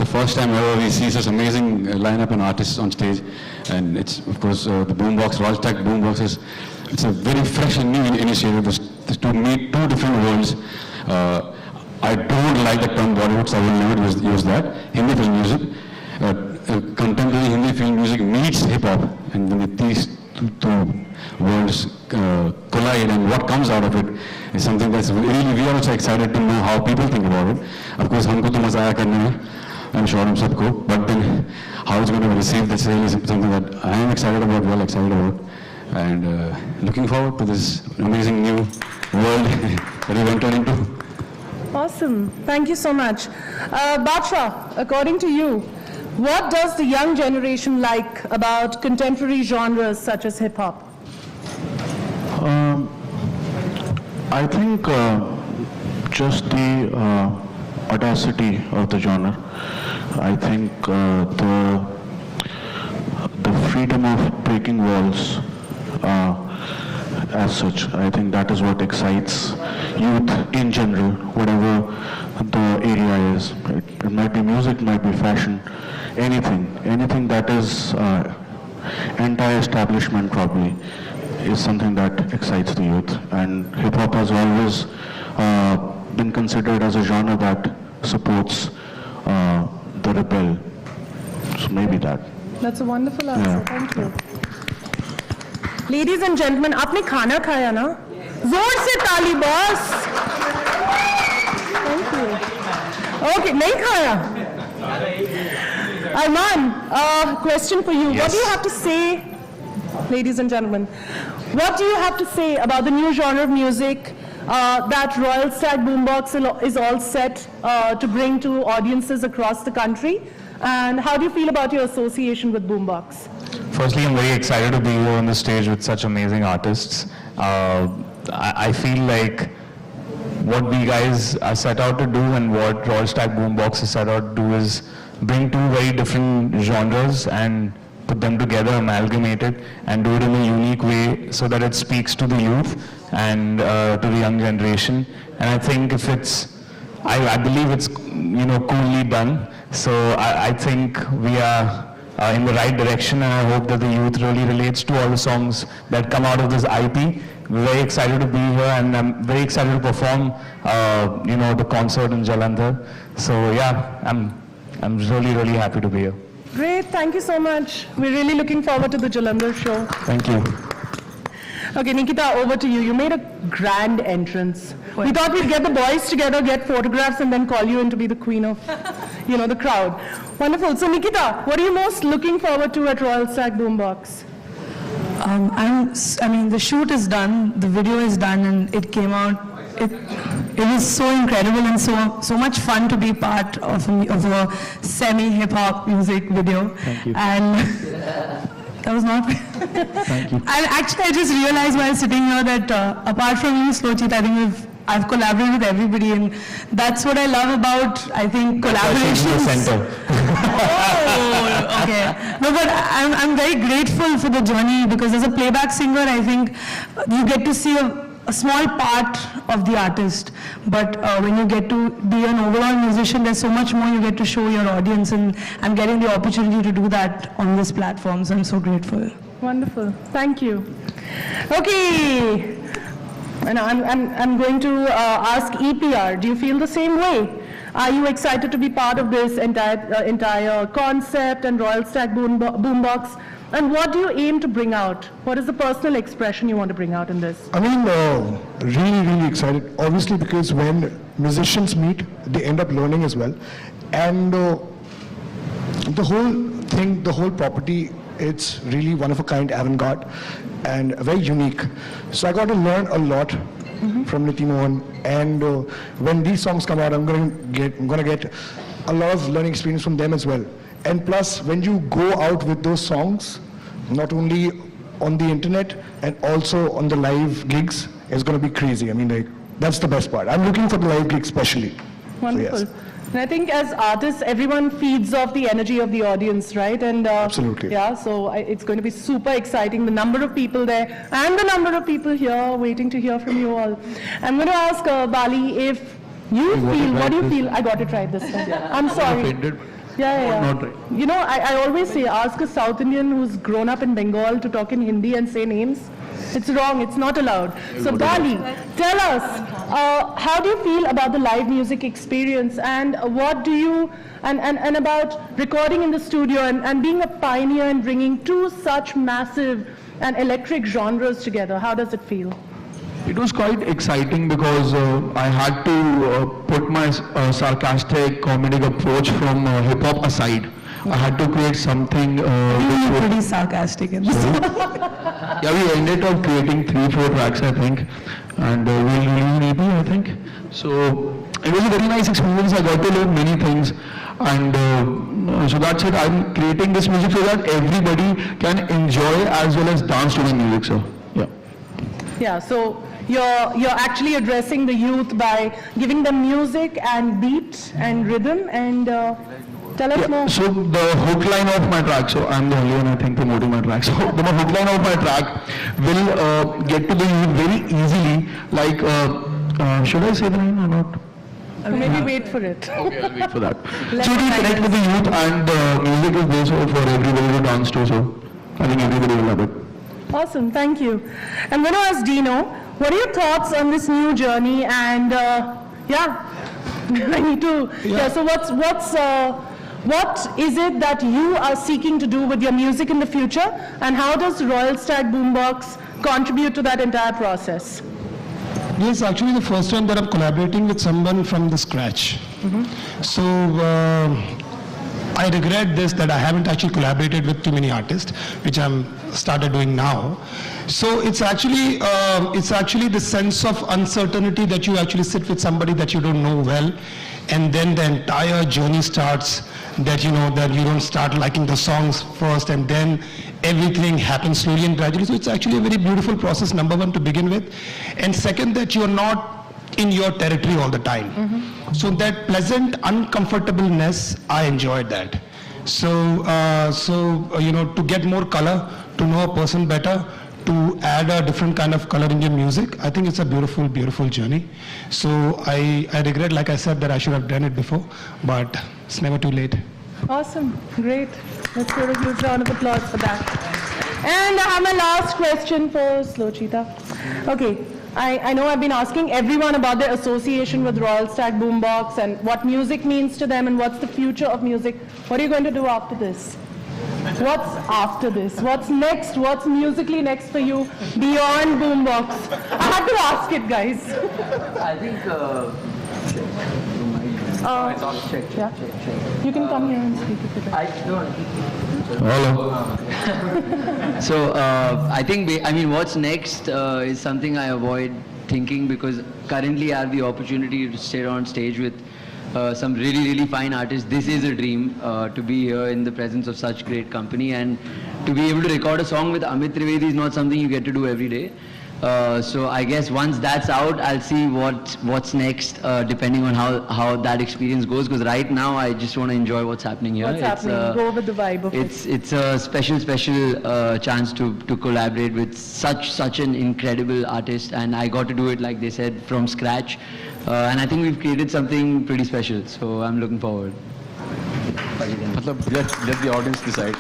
the first time ever we see such amazing lineup and artists on stage, and it's of course the Boombox, Stag Boombox it's a very fresh and new initiative to meet two different worlds. I don't like the term Bollywood, so I will never use that. Hindi film music, contemporary Hindi film music meets hip hop, and when these two worlds collide, and what comes out of it is something that's really, we are also excited to know how people think about it. Of course, हमको तो मजा आया करने में, I'm sure हम सबको, but then how it's going to be received, that's really something that I am excited about, well excited about, and looking forward to this amazing new world that we've entered into. Awesome, thank you so much. Badshah, according to you, what does the young generation like about contemporary genres such as hip-hop? I think just the audacity of the genre. I think the freedom of breaking walls as such. I think that is what excites youth in general, whatever the area is. It might be music, it might be fashion, anything that is anti-establishment probably is something that excites the youth. And hip-hop has always been considered as a genre that supports the rebel. So maybe that. That's a wonderful answer, thank you. Ladies and gentlemen, आपने खाना खाया ना? जोर से ताली boss. Thank you. Okay, नहीं खाया. Armaan, question for you. Yes. What do you have to say, ladies and gentlemen? What do you have to say about the new genre of music that Royal Stag Boombox is all set to bring to audiences across the country? And how do you feel about your association with Boombox? Firstly, I'm very excited to be here on the stage with such amazing artists. I feel like what we guys are set out to do and what Royal Stag Boombox is set out to do is bring two very different genres and put them together, amalgamate it, and do it in a unique way so that it speaks to the youth and to the young generation. And I think if it's, I believe it's coolly done. So I think we are in the right direction, and I hope that the youth really relates to all the songs that come out of this IP. We're very excited to be here, and I'm very excited to perform, the concert in Jalandhar. So yeah, I'm really happy to be here. Great, thank you so much. We're really looking forward to the Jalandhar show. Thank you. Okay, Nikhita, over to you. You made a grand entrance. We thought we'd get the boys together, get photographs, and then call you in to be the queen of, the crowd. Wonderful. So, Nikhita, what are you most looking forward to at Royal Stag Boombox? The shoot is done, the video is done, and it came out. It was so incredible and so much fun to be part of a semi-hip-hop music video. Thank you. And that was not. Thank you. And actually, I just realized while sitting here that apart from you, Cheeta, I think I've collaborated with everybody, and that's what I love about, collaborations. Oh, okay. No, but I'm very grateful for the journey, because as a playback singer, I think you get to see a small part of the artist, but when you get to be an overall musician, there's so much more you get to show your audience, and I'm getting the opportunity to do that on this platform, so I'm so grateful. Wonderful, thank you. Okay, and I'm going to ask EPR, do you feel the same way? Are you excited to be part of this entire concept and Royal Stag Boombox? And what do you aim to bring out? What is the personal expression you want to bring out in this? Really excited. Obviously, because when musicians meet, they end up learning as well. And the whole thing, the whole property, it's really one of a kind, avant-garde, and very unique. So I got to learn a lot from Niti Mohan. And when these songs come out, I'm going to get a lot of learning experience from them as well. And plus, when you go out with those songs, not only on the internet and also on the live gigs, it's going to be crazy. That's the best part. I'm looking for the live gigs especially. Wonderful. So, yes. And I think as artists, everyone feeds off the energy of the audience, right? And absolutely. Yeah, so it's going to be super exciting. The number of people there and the number of people here waiting to hear from you all. I'm going to ask Bali if you feel, what do you feel? I got it right this time. I'm sorry. Not right. You know, I always say, ask a South Indian who's grown up in Bengal to talk in Hindi and say names. It's wrong, it's not allowed. So Bali, tell us, how do you feel about the live music experience, and what do you, and about recording in the studio and being a pioneer in bringing two such massive and electric genres together? How does it feel? It was quite exciting because I had to put my sarcastic comedic approach from hip-hop aside. I had to create something You're pretty sarcastic in this. yeah, we ended up creating 3-4 tracks, I think, and we'll release an EP, I think. So it was a very nice experience. I got to learn many things, and so that's it. I'm creating this music so that everybody can enjoy as well as dance to the music. So yeah. Yeah. So you're actually addressing the youth by giving them music and beat and rhythm, and tell us more. So the hook line of my track, so I'm the only one I think promoting my track. So the hook line of my track will get to the youth very easily. Like, should I say the line or not? Maybe wait for it. Okay, I'll wait for that. So we connect with the youth, and music is there so for everybody to dance to. So I think everybody will love it. Awesome, thank you. I'm going to ask Dino, what are your thoughts on this new journey? And I need to. Yeah. So what is it that you are seeking to do with your music in the future, and how does Royal Stag Boombox contribute to that entire process? Yes, actually the first time that I'm collaborating with someone from the scratch. So I regret this, that I haven't actually collaborated with too many artists, which I'm started doing now. So it's actually the sense of uncertainty that you actually sit with somebody that you don't know well, and then the entire journey starts, that you don't start liking the songs first, and then everything happens slowly and gradually. So it's actually a very beautiful process, number one, to begin with. And second, that you're not in your territory all the time. So that pleasant uncomfortableness, I enjoyed that. So, to get more color, to know a person better, to add a different kind of color in your music, I think it's a beautiful, beautiful journey. So I regret, like I said, that I should have done it before, but it's never too late. Awesome, great. Let's give a huge round of applause for that. And I have my last question for Slow Cheeta. Okay, I know I've been asking everyone about their association with Royal Stag Boombox and what music means to them and what's the future of music. What are you going to do after this? What's after this? What's next? What's musically next for you beyond Boombox? I had to ask it, guys. I think... check. You can come here and speak if you like. Hello. So I think, what's next is something I avoid thinking, because currently I have the opportunity to sit on stage with some really, really fine artists. This is a dream, to be here in the presence of such great company, and to be able to record a song with Amit Trivedi is not something you get to do every day. So I guess once that's out, I'll see what's next, depending on how that experience goes. Because right now, I just want to enjoy what's happening here. What's happening? Go with the vibe of it. It's a special chance to collaborate with such an incredible artist, and I got to do it, like they said, from scratch. And I think we've created something pretty special. So I'm looking forward. Let the audience decide.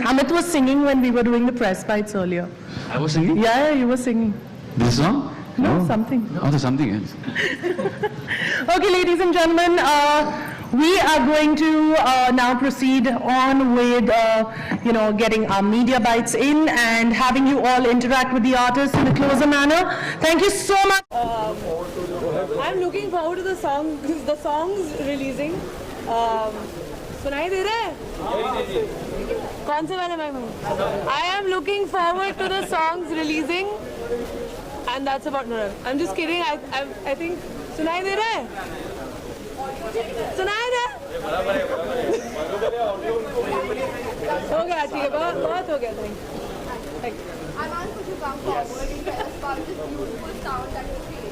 Amit was singing when we were doing the press bites earlier. I was singing? Yeah, you were singing. This song? No, something. Oh, there's something else. Okay, ladies and gentlemen, we are going to now proceed on with, getting our media bites in and having you all interact with the artists in a closer manner. Thank you so much. I'm looking forward to the songs releasing. सुनाई दे रहा है? कौन से वाले मैं? I am looking forward to the songs releasing, and that's about it. I'm just kidding. I think सुनाई दे रहा है? सुनाई दे? हो गया, ठीक है, बहुत हो गया. Thank you. Armaan, could you come forward and tell us about this beautiful sound that you're creating?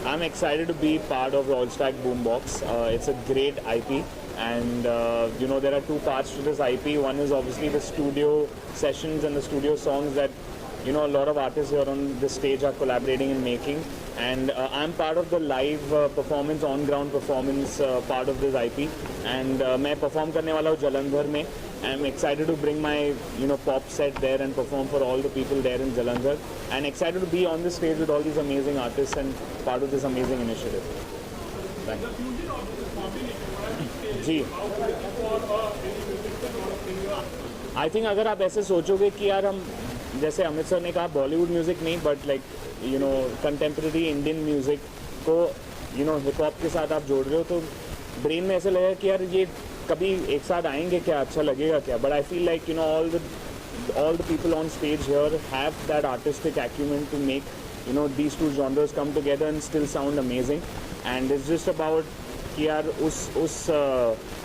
I'm excited to be part of Royal Stag Boombox. It's a great IP, and there are two parts to this IP. One is obviously the studio sessions and the studio songs that you know, a lot of artists here on the stage are collaborating and making. And I'm part of the live performance, on-ground performance part of this IP. And मैं perform करने वाला हूँ Jalandhar में. I'm excited to bring my, you know, pop set there and perform for all the people there in Jalandhar. And excited to be on the stage with all these amazing artists and part of this amazing initiative. Thank you. Ji. I think अगर आप ऐसे सोचोगे कि यार हम जैसे Amit sir ने कहा बॉलीवुड म्यूजिक नहीं but like you know contemporary Indian music को यू नो हिप हॉप के साथ आप जोड़ रहे हो तो ब्रेन में ऐसे लगेगा कि यार ये कभी एक साथ आएंगे क्या अच्छा लगेगा क्या but I feel like you know all the people on stage here have that artistic acumen to make you know these two genres come together and still sound amazing and it's just about कि यार उस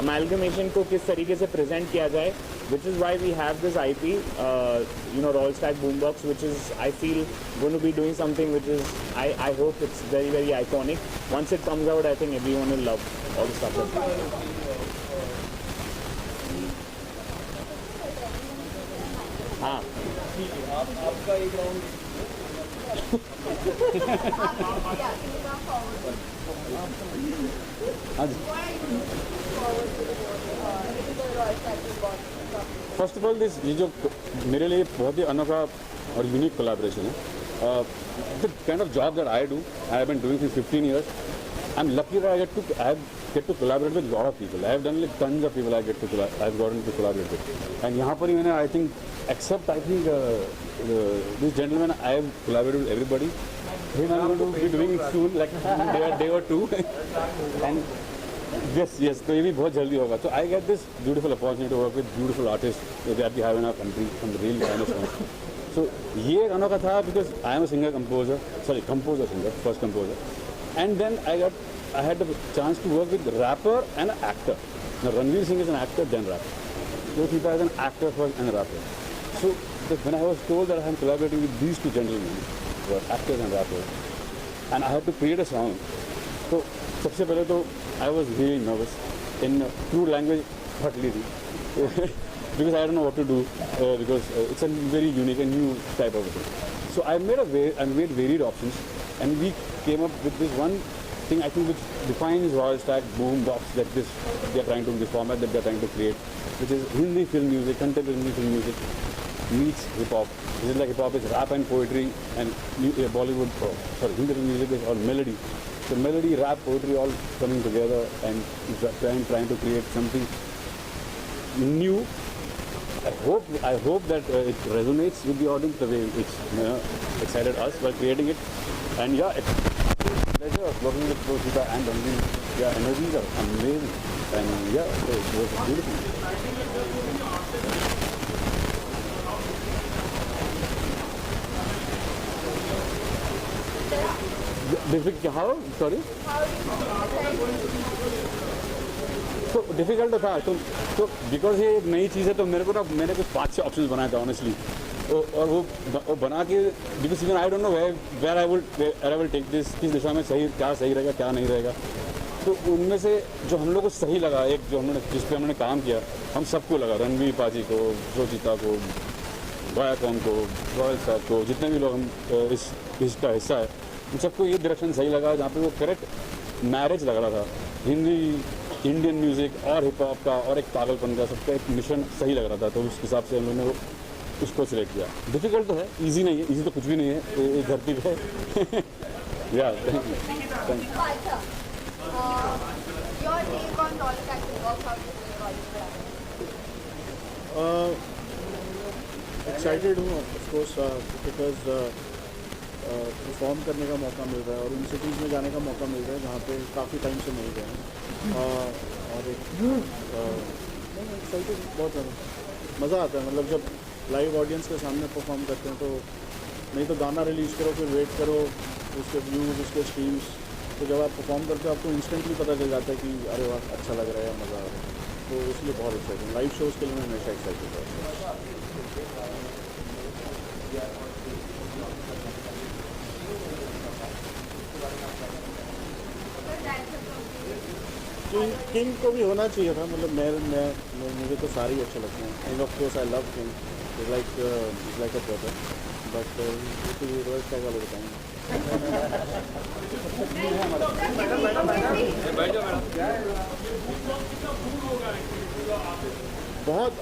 amalgamation को किस तरीके से present किया जाए which is why we have this IP you know Royal Stag Boombox which is I feel going to be doing something which is I hope it's very very iconic once it comes out I think everyone will love all the stuff that's हाँ आपका एक round first of all this ये जो मेरे लिए बहुत ही अनोखा और यूनिक कोलैबोरेशन है the kind of job that I do I have been doing for 15 years I am lucky that I get to collaborate with a lot of people. I have done like tons of people I've gotten to collaborate with. And यहाँ पर ही मैंने I think except I think this gentleman I have collaborated with everybody. Him I'm going to be doing it soon like day or two. And yes तो ये भी बहुत जल्दी होगा. So I get this beautiful opportunity to work with beautiful artists that we have in our country from the real famous ones. So ये एक अनोखा था because I am a singer first composer. And then I had the chance to work with rapper and an actor. Now Ranveer Singh is an actor, then rapper. So Cheeta is an actor first and a rapper. So when I was told that I am collaborating with these two gentlemen, who are actors and rappers, and I had to create a song. So सबसे पहले तो I was really nervous in true language hardly because I don't know what to do because it's a very unique and new type of thing. So I made varied options and we came up with this one thing I think which defines Royal Stag Boombox that they are trying to this format that they are trying to create, which is Hindi film music, contemporary Hindi film music meets hip hop. This is like hip hop is rap and poetry and Bollywood, Hindi film music is all melody. So melody, rap, poetry all coming together and trying to create something new. I hope that it resonates with the audience the way it's excited us while creating it. And yeah, it's pleasure of working with Cheeta and Gandhi. Yeah, energies are amazing. And yeah, it was beautiful. How? Sorry? तो difficult तो था तो because ये एक नई चीज़ है तो मैंने कुछ 5-6 ऑप्शंस बनाए थे ऑनेस्टली और वो बना के because even I don't know where I will take this किस दिशा में क्या सही रहेगा क्या नहीं रहेगा तो उनमें से जो हम लोग को सही लगा एक जो जिस पे हमने काम किया हम सबको लगा रणवीर पाजी को चीता को वायाकॉम को रॉयल स्टैग को जितने भी लोग हम इसका हिस्सा है उन सबको ये डायरेक्शन सही लगा जहाँ पे वो करेक्ट मैरिज लग रहा था हिंदी इंडियन म्यूज़िक और हिप हॉप का और एक पागलपन का सबका एक मिशन सही लग रहा था तो उस हिसाब से हम लोगों ने उसको सिलेक्ट किया डिफ़िकल्ट तो है इजी नहीं है इजी तो कुछ भी नहीं है ये धरती पे या थैंक यू एक्साइटेड हूँ ऑफकोर्स बिकॉज परफॉर्म करने का मौका मिल रहा है और उन सिटीज़ में जाने का मौका मिल रहा है जहाँ पे काफ़ी टाइम से नहीं गए हैं और एक एक्साइटेड बहुत ज़्यादा मज़ा आता है मतलब जब लाइव ऑडियंस के सामने परफॉर्म करते हैं तो नहीं तो गाना रिलीज़ करो फिर वेट करो उसके व्यूज़ उसके स्ट्रीम्स तो जब आप परफॉर्म करते हो आपको इंस्टेंटली पता चल जाता है कि अरे वाह अच्छा लग रहा है मज़ा आ रहा है तो इसलिए बहुत एक्साइटेड लाइव शोज़ के लिए मैं हमेशा एक्साइटेड रहता किंग को भी होना चाहिए था मतलब मुझे तो सारे ही अच्छे लगते हैं king of course I love king is like a brother but royal Stag वाले बताएंगे। बहुत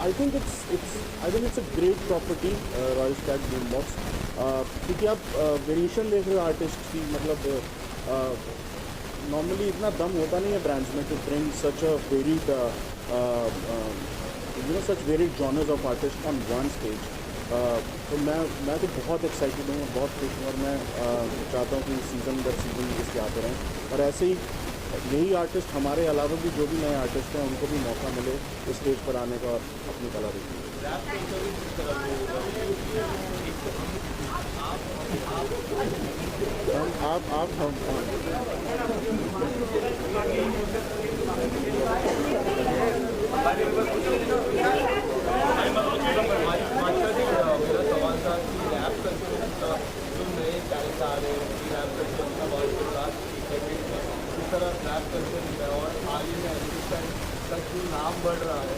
I think it's a great property royal Stag boombox, क्योंकि आप वेरिएशन देख रहे हो आर्टिस्ट की, मतलब नॉर्मली इतना दम होता नहीं है ब्रांड्स में to bring such a varied such varied genres of artists on one stage. तो मैं तो बहुत एक्साइटेड हूँ, बहुत खुश हूँ, और मैं चाहता हूँ कि सीज़न दर सीज़न इसके आते रहें, और ऐसे ही यही आर्टिस्ट हमारे अलावा भी जो भी नए आर्टिस्ट हैं उनको भी मौका मिले इस स्टेज पर आने का और अपनी कला दिखाने का। आप हम नाम बढ़ रहा है,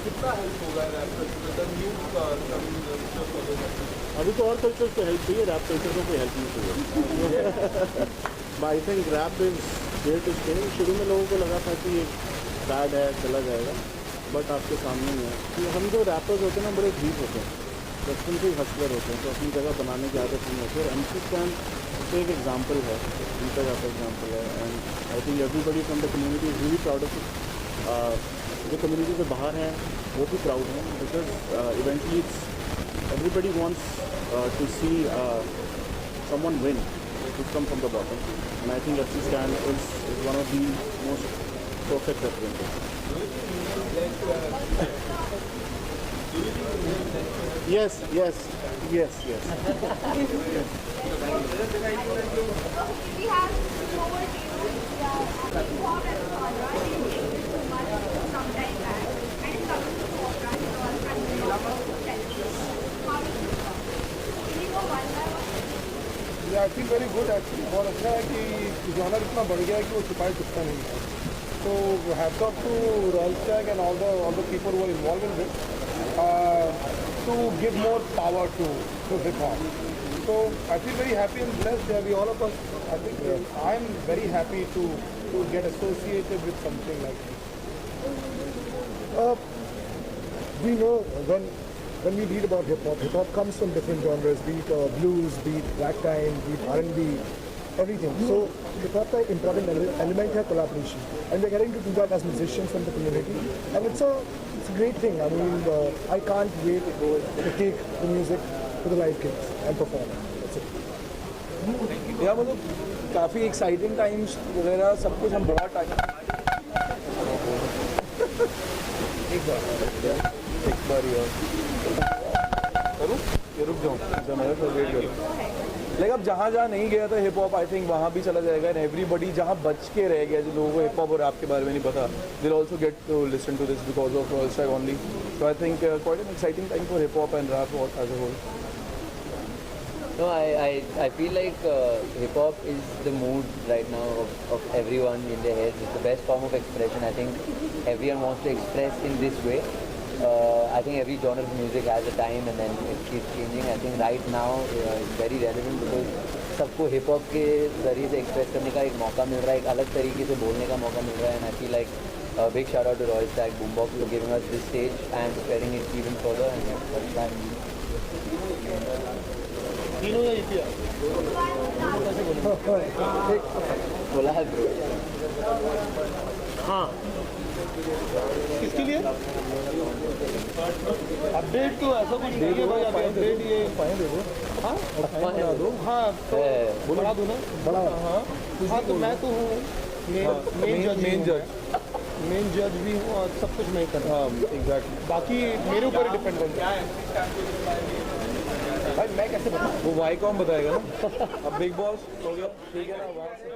कितना हेल्प होगा रैप कल्चर न्यू अभी तो और कल्चर को हेल्प चाहिए, रैप कल्चर को कोई हेल्प नहीं चाहिए। I think rap is here to stay. शुरू में लोगों को लगा था कि ये बैड है, चला जाएगा, बट आपके सामने ही है कि हम जो रैपर्स होते हैं ना बड़े डीप होते हैं, बचपन से ही हस्लर होते हैं, तो अपनी जगह बनाने की आदत नहीं होती है। MC स्टैन तो एक एग्जाम्पल है, जीता जाता एग्जाम्पल है, and I think everybody from the community is really proud of it. जो कम्युनिटी से बाहर हैं वो भी प्राउड हैं, because eventually everybody wants to see someone win who's come from the bottom, and I think FC Stan is one of the most perfect representatives. Yes. We have over Dino, sometime back, and it's coming to forefront and all, and we love it. I feel very good actually, बहुत अच्छा है कि genre इतना बढ़ गया है कि वो छुपाए छुपता नहीं है। तो hats off to Royal Stag and all the people who are involve in this to give more power to hip hop. So I feel very happy and blessed. We all of us, I think I am very happy to get associated with something like this. We know when we read about hip hop comes from different genres, be it blues, be it ragtime, be it R&B, everything. So hip hop is an important element है collaboration, and we're getting to do that as musicians from the community, and it's a great thing. I mean, I can't wait to take the music to the live gigs and perform. That's it. या मतलब काफ़ी exciting times वगैरह सब कुछ हम बहुत time एक बार करूँ ये रुक जाऊँ मेरा तो वेट करूँ। लेकिन अब जहाँ नहीं गया था हिप हॉप, आई थिंक वहाँ भी चला जाएगा, एंड एवरीबडी जहाँ बच के रह गया, जो लोगों को हिप हॉप और रैप के बारे में नहीं पता, दिल also get to listen to this because of Royal Stag only. So I think quite an exciting time for hip hop and rap as a whole. No, I feel like hip-hop is the mood right now of everyone in their heads. It's the best form of expression. I think everyone wants to express in this way. I think every genre of music has a time and then it keeps changing. I think right now it's very relevant because सबको hip-hop के ज़रिए से express करने का एक मौका मिल रहा है, एक अलग तरीके से बोलने का मौका मिल रहा है, and I feel like big shout out to Royal Stag Boombox for giving us this stage and spreading it even further, and that's why Dino या EPR बोला है bro। हाँ किसके लिए अपडेट तो ऐसा कुछ नहीं है भाई, अपडेट ये फाइन दे दो। हाँ बना दो, हाँ तो बना दो ना, बड़ा हाँ तो मैं तो हूँ मेन जज भी हूँ और सब कुछ मैं कर रहा हूँ। एग्जैक्टली, बाकी मेरे ऊपर डिपेंड करता है भाई, मैं कैसे बताऊँ, वो वाई कॉम बताएगा ना। अब बिग बॉस हो गया, ठीक है ना, वहाँ से